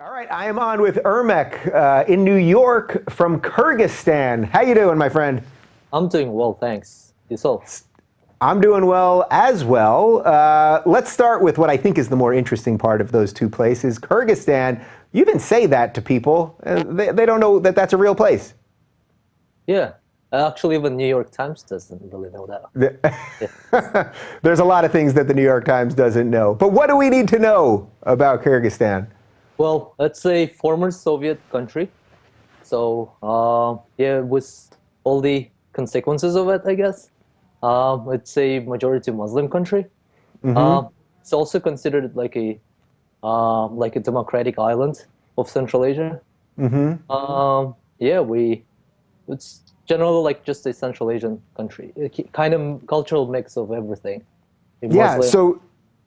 All right, I am on with Ermek in New York from Kyrgyzstan. How you doing, my friend? I'm doing well, thanks. Yourself? I'm doing well as well. Let's start with what I think is the more interesting part of those two places. Kyrgyzstan, you even say that to people. They don't know that that's a real place. Yeah. Actually, even New York Times doesn't really know that. Yeah. There's a lot of things that the New York Times doesn't know. But what do we need to know about Kyrgyzstan? Well, it's a former Soviet country. So, yeah, with all the consequences of it, I guess. It's a majority Muslim country. It's also considered like a democratic island of Central Asia. Yeah, it's generally like just a Central Asian country, kind of cultural mix of everything. Yeah, so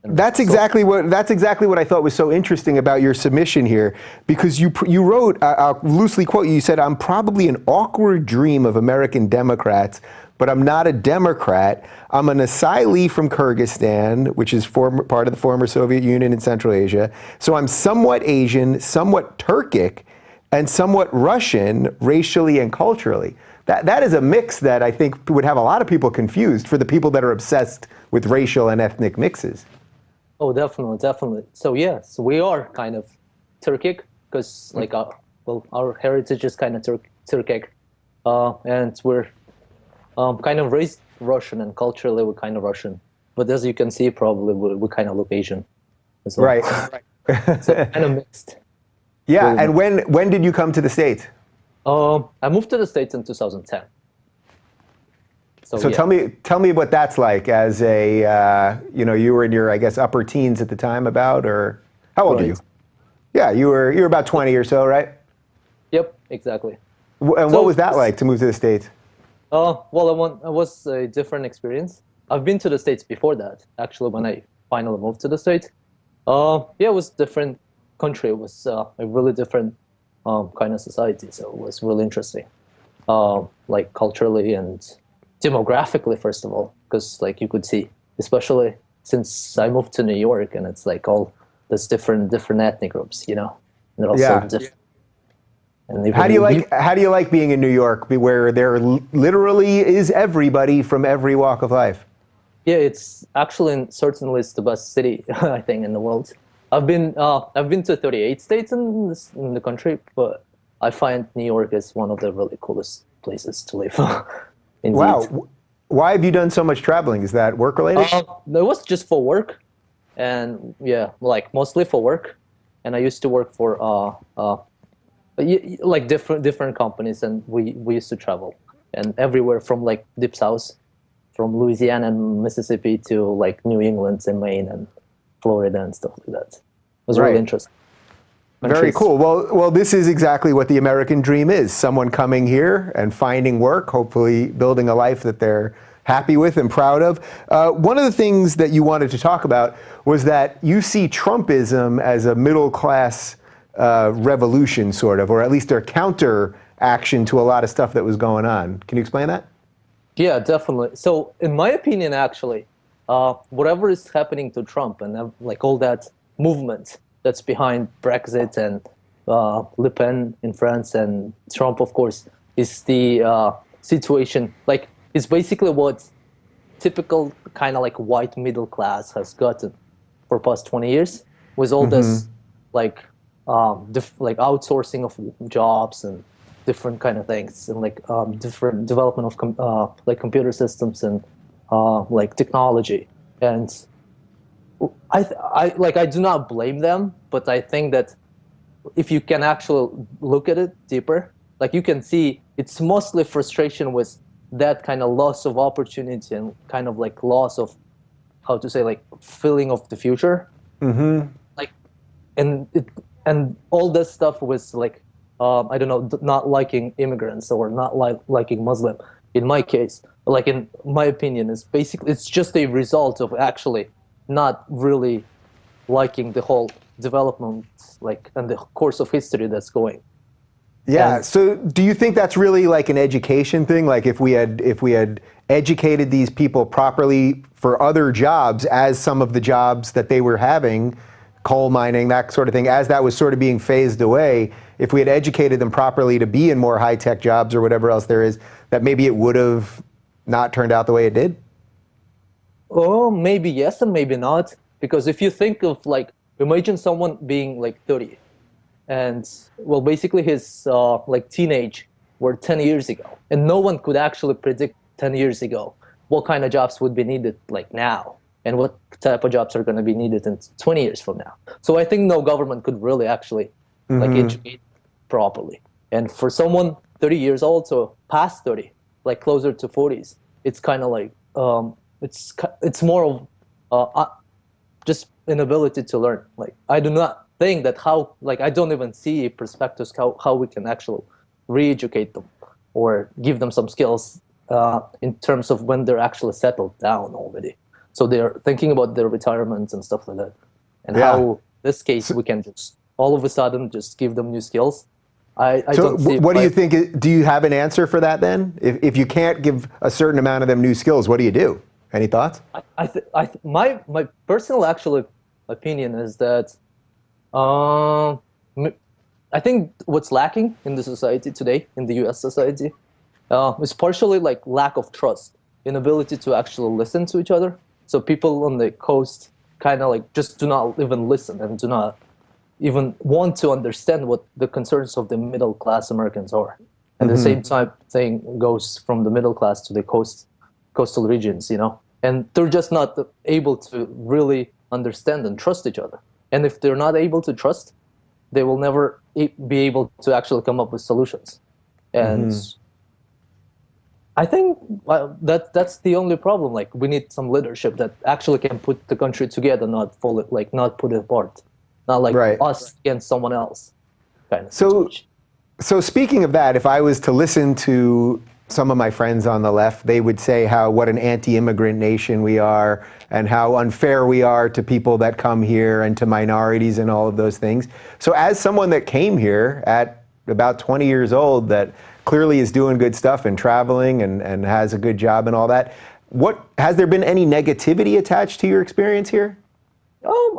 that's exactly what I thought was so interesting about your submission here, because you wrote, I'll loosely quote you, you said, "I'm probably an awkward dream of American Democrats, but I'm not a Democrat. I'm an asylee from Kyrgyzstan, which is part of the former Soviet Union in Central Asia. So I'm somewhat Asian, somewhat Turkic, and somewhat Russian, racially and culturally." That is a mix that I think would have a lot of people confused for the people that are obsessed with racial and ethnic mixes. Oh, definitely, definitely. So yes, we are kind of Turkic because like our heritage is kind of Turkic, and we're kind of raised Russian, and culturally we're kind of Russian. But as you can see, probably we kind of look Asian as well. Right. So kind of mixed. Yeah, and when did you come to the States? I moved to the States in 2010. So yeah. tell me what that's like as a, you were in your, I guess, upper teens at the time or how old are you? Yeah, you were about 20 or so, right? Yep, exactly. And what was that like to move to the States? Well, it was a different experience. I've been to the States before that, actually, when I finally moved to the States. Yeah, it was a different country. It was a really different kind of society, so it was really interesting, like culturally and demographically, first of all, because like you could see, especially since I moved to New York, and it's like all these different ethnic groups, and they're all so different. And how do you like being in New York, where there literally is everybody from every walk of life? Yeah, it's actually certainly it's the best city I think in the world. I've been to 38 states in the country, but I find New York is one of the really coolest places to live. Indeed. Wow. Why have you done so much traveling? Is that work related? It was just for work, and yeah, like mostly for work. And I used to work for like different companies, and we used to travel, and everywhere from like deep south, from Louisiana and Mississippi to like New England and Maine and Florida and stuff like that. It was really interesting. Very cool. Well, this is exactly what the American dream is. Someone coming here and finding work, hopefully building a life that they're happy with and proud of. One of the things that you wanted to talk about was that you see Trumpism as a middle-class revolution, sort of, or at least a counter-action to a lot of stuff that was going on. Can you explain that? Yeah, definitely. So, in my opinion, actually, whatever is happening to Trump and like all that movement that's behind Brexit and Le Pen in France and Trump, of course, is the situation, like, it's basically what typical kind of like white middle class has gotten for past 20 years with all this like like outsourcing of jobs and different kind of things, and like different development of like computer systems and like technology. And I do not blame them, but I think that if you can actually look at it deeper, like you can see it's mostly frustration with that kind of loss of opportunity and kind of like loss of, how to say, like feeling of the future. Like, and all this stuff was like, I don't know, not liking immigrants or not liking Muslim. In my case, like in my opinion, is basically it's just a result of actually not really liking the whole development, like, and the course of history that's going. Yeah. So do you think that's really like an education thing? Like if we had educated these people properly for other jobs, as some of the jobs that they were having coal mining, that sort of thing, as that was sort of being phased away, if we had educated them properly to be in more high-tech jobs or whatever else there is, that maybe it would have not turned out the way it did? Oh, maybe yes and maybe not. Because if you think of like, imagine someone being like 30, and well, basically his like teenage were 10 years ago, and no one could actually predict 10 years ago what kind of jobs would be needed like now, and what type of jobs are going to be needed in 20 years from now. So I think no government could really actually like educate properly. And for someone 30 years old, so past 30, like closer to 40s, it's kind of like it's more of just inability to learn. Like I do not think that I don't even see perspectives how we can actually re-educate them or give them some skills in terms of when they're actually settled down already. So they're thinking about their retirement and stuff like that. And how, in this case, we can just all of a sudden just give them new skills. I don't see. What do you think? Do you have an answer for that then? If you can't give a certain amount of them new skills, what do you do? Any thoughts? My personal actual opinion is that I think what's lacking in the society today, in the U.S. society, is partially like lack of trust, inability to actually listen to each other. So people on the coast kind of like just do not even listen and do not even want to understand what the concerns of the middle class Americans are. At the same time, thing goes from the middle class to the coastal regions, and they're just not able to really understand and trust each other. And if they're not able to trust, they will never be able to actually come up with solutions. And I think that's the only problem. Like we need some leadership that actually can put the country together, not put it apart, not like us against someone else kind of situation. So speaking of that, if I was to listen to some of my friends on the left, they would say what an anti-immigrant nation we are and how unfair we are to people that come here and to minorities and all of those things. So as someone that came here at about 20 years old that clearly is doing good stuff and traveling and has a good job and all that, has there been any negativity attached to your experience here?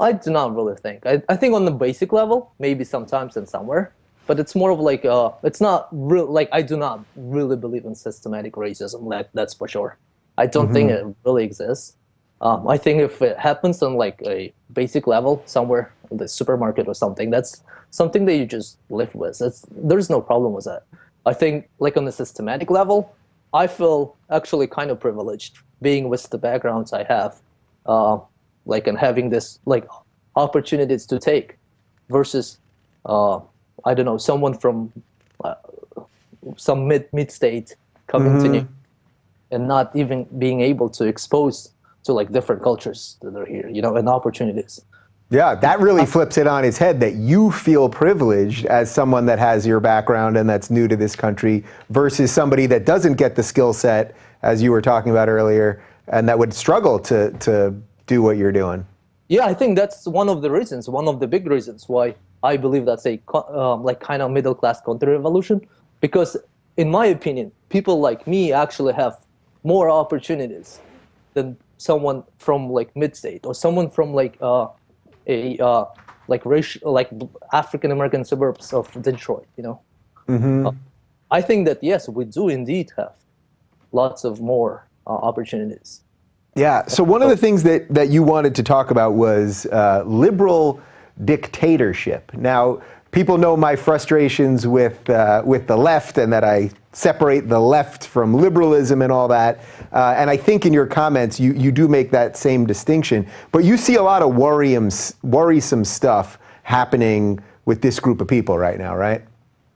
I do not really think. I think on the basic level, maybe sometimes and somewhere. But it's more of like, it's not real, like I do not really believe in systematic racism, like that's for sure. I don't think it really exists. I think if it happens on like a basic level somewhere in the supermarket or something, that's something that you just live with. There's no problem with that. I think like on the systematic level, I feel actually kind of privileged being with the backgrounds I have, like and having this like opportunities to take versus, I don't know, someone from some mid-state coming to New and not even being able to expose to like different cultures that are here, and opportunities. Yeah, that really flips it on its head that you feel privileged as someone that has your background and that's new to this country versus somebody that doesn't get the skill set, as you were talking about earlier, and that would struggle to do what you're doing. Yeah, I think that's one of the big reasons why I believe that's a like kind of middle class counter-revolution, because in my opinion, people like me actually have more opportunities than someone from like mid-state or someone from like like African American suburbs of Detroit. I think that yes, we do indeed have lots of more opportunities. Yeah. So one of the things that you wanted to talk about was liberal dictatorship. Now, people know my frustrations with the left and that I separate the left from liberalism and all that. And I think in your comments, you do make that same distinction. But you see a lot of worrisome stuff happening with this group of people right now, right?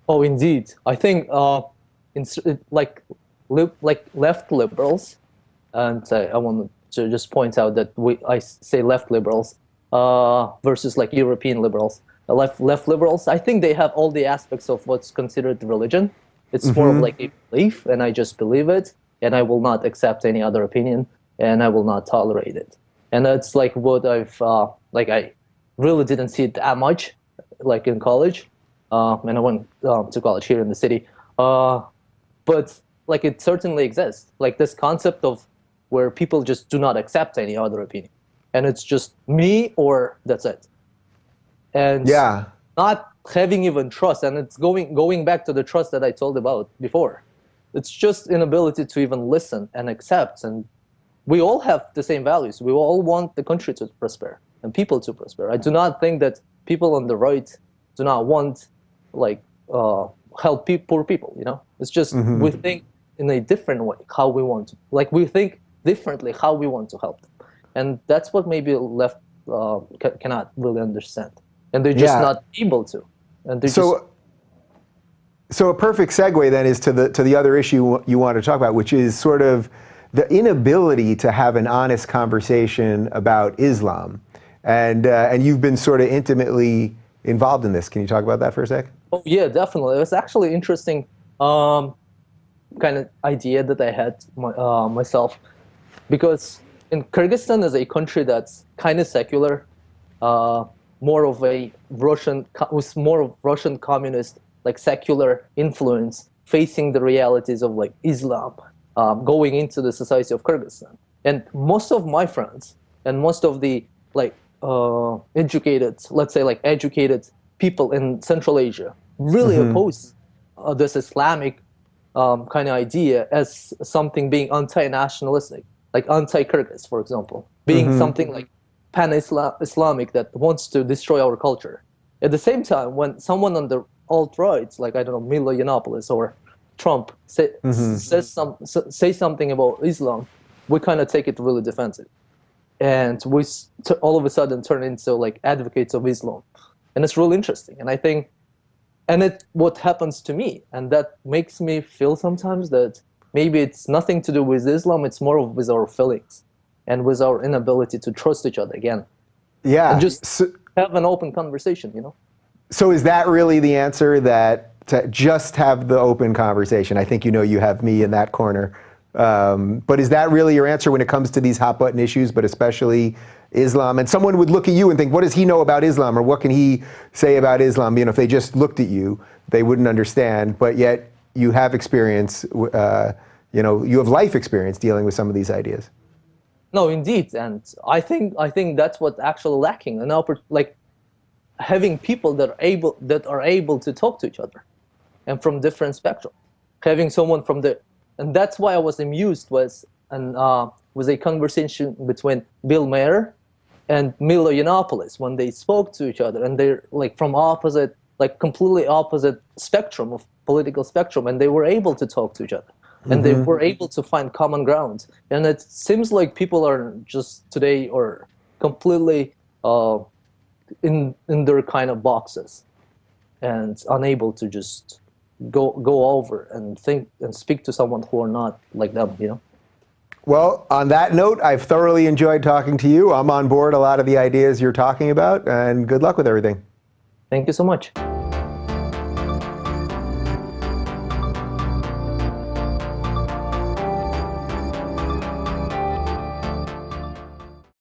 Oh, indeed. I think like left liberals, and I want to just point out that I say left liberals versus like European liberals. Left liberals, I think they have all the aspects of what's considered religion. It's more of like a belief, and I just believe it, and I will not accept any other opinion, and I will not tolerate it. And that's like what I've I really didn't see it that much, like in college, and I went to college here in the city. But like it certainly exists, like this concept of where people just do not accept any other opinion, and it's just me or that's it. and Yeah. not having even trust. And it's going back to the trust that I told about before. It's just inability to even listen and accept. And we all have the same values. We all want the country to prosper and people to prosper. I do not think that people on the right do not want like help poor people. You know, it's just we think in a different way how we want to. Like we think differently how we want to help them, and that's what maybe left cannot really understand, and they're just Yeah. not able to. And they're just So a perfect segue then is to the other issue you want to talk about, which is sort of the inability to have an honest conversation about Islam, and you've been sort of intimately involved in this. Can you talk about that for a sec? Oh yeah, definitely. It was actually interesting kind of idea that I had myself, because in Kyrgyzstan is a country that's kind of secular, more of a with more of Russian communist, like secular influence, facing the realities of like Islam, going into the society of Kyrgyzstan. And most of my friends and most of the like educated, let's say like educated people in Central Asia really oppose this Islamic kind of idea as something being anti-nationalistic, like anti-Kyrgyz, for example, being something like pan-Islamic that wants to destroy our culture. At the same time, when someone on the alt-right, like I don't know, Milo Yiannopoulos or Trump, say something about Islam, we kind of take it really defensive, and we all of a sudden turn into like advocates of Islam, and it's really interesting. And I think, and it what happens to me, and that makes me feel sometimes that maybe it's nothing to do with Islam, it's more of with our feelings and with our inability to trust each other again. Yeah. And just have an open conversation, you know? So is that really the answer, that to just have the open conversation? I think you have me in that corner. But is that really your answer when it comes to these hot button issues, but especially Islam? And someone would look at you and think, what does he know about Islam, or what can he say about Islam? You know, if they just looked at you, they wouldn't understand. But yet you have experience, you have life experience dealing with some of these ideas. No, indeed, and I think that's what actually lacking, like having people that are able to talk to each other, and from different spectrum, having someone from and that's why I was amused was a conversation between Bill Maher and Milo Yiannopoulos when they spoke to each other, and they're like from opposite, like completely opposite spectrum of political spectrum, and they were able to talk to each other. And they were able to find common ground. And it seems like people are just today are completely in their kind of boxes and unable to just go over and think and speak to someone who are not like them, you know? Well, on that note, I've thoroughly enjoyed talking to you. I'm on board a lot of the ideas you're talking about, and good luck with everything. Thank you so much.